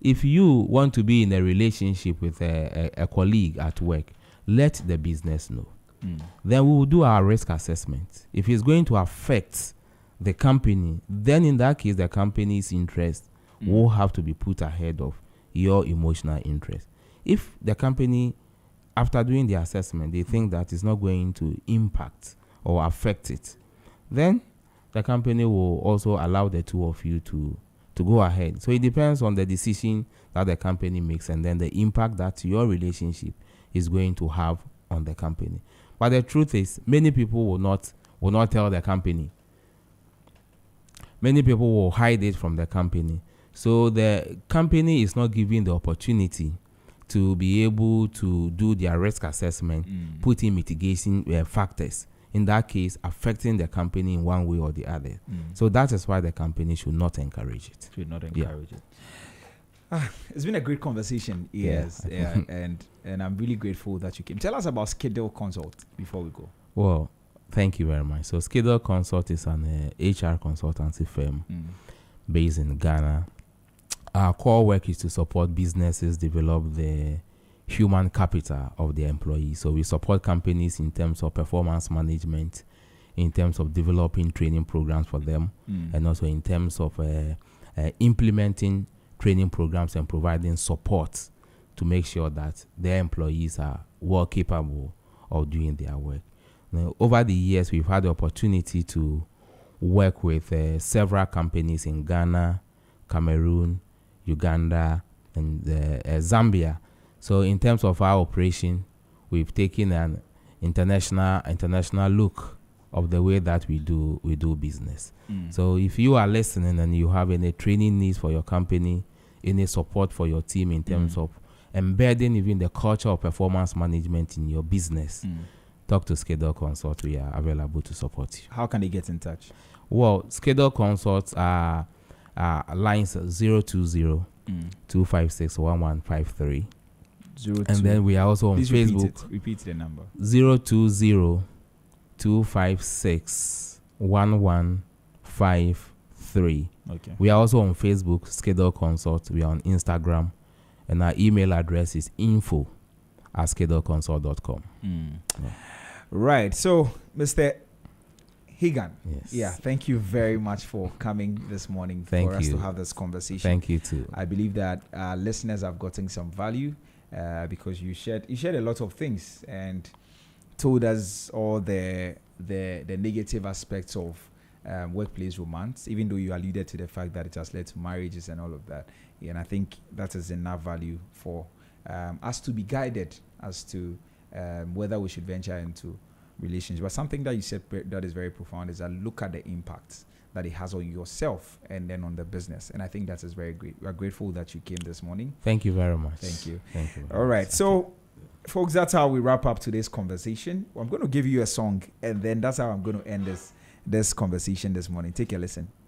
if you want to be in a relationship with a colleague at work, let the business know. Then we will do our risk assessment. If it's going to affect the company, then in that case, the company's interest will have to be put ahead of your emotional interest. If the company, after doing the assessment, they think that it's not going to impact or affect it, then the company will also allow the two of you to go ahead. So it depends on the decision that the company makes, and then the impact that your relationship is going to have on the company. But the truth is, many people will not tell the company. Many people will hide it from the company. So the company is not given the opportunity to be able to do their risk assessment, put in mitigation factors, in that case affecting the company in one way or the other. So that is why the company should not encourage it. Should not encourage it. It's been a great conversation. Yes, and I'm really grateful that you came. Tell us about Skidle Consult before we go. Well, thank you very much. So Skidle Consult is an HR consultancy firm based in Ghana. Our core work is to support businesses develop the human capital of their employees. So we support companies in terms of performance management, in terms of developing training programs for them, and also in terms of implementing training programs and providing support to make sure that their employees are well capable of doing their work. Now, over the years, we've had the opportunity to work with several companies in Ghana, Cameroon, Uganda, and Zambia. So in terms of our operation, we've taken an international look of the way that we do business. So if you are listening and you have any training needs for your company, any support for your team in terms of embedding even the culture of performance management in your business, talk to Skidle Consult. We are available to support you. How can they get in touch? Well, Skidle Consults are lines 020-256-1153. And then we are also on Facebook. Repeat the number. 020-256-1153. Okay. We are also on Facebook, Skidle Consult. We are on Instagram. And our email address is info@skidleconsult.com. Right. So, Mr. Higan, yes. Thank you very much for coming this morning for us to have this conversation. Thank you too. I believe that listeners have gotten some value because you shared a lot of things and told us all the negative aspects of workplace romance, even though you alluded to the fact that it has led to marriages and all of that. And I think that is enough value for us to be guided as to whether we should venture into relations. But something that you said that is very profound is that look at the impact that it has on yourself and then on the business. And I think that is very great. We are grateful that you came this morning. Thank you very much. Thank you. Thank you. All right. So, folks, that's how we wrap up today's conversation. I'm going to give you a song, and then that's how I'm going to end this conversation this morning. Take a listen.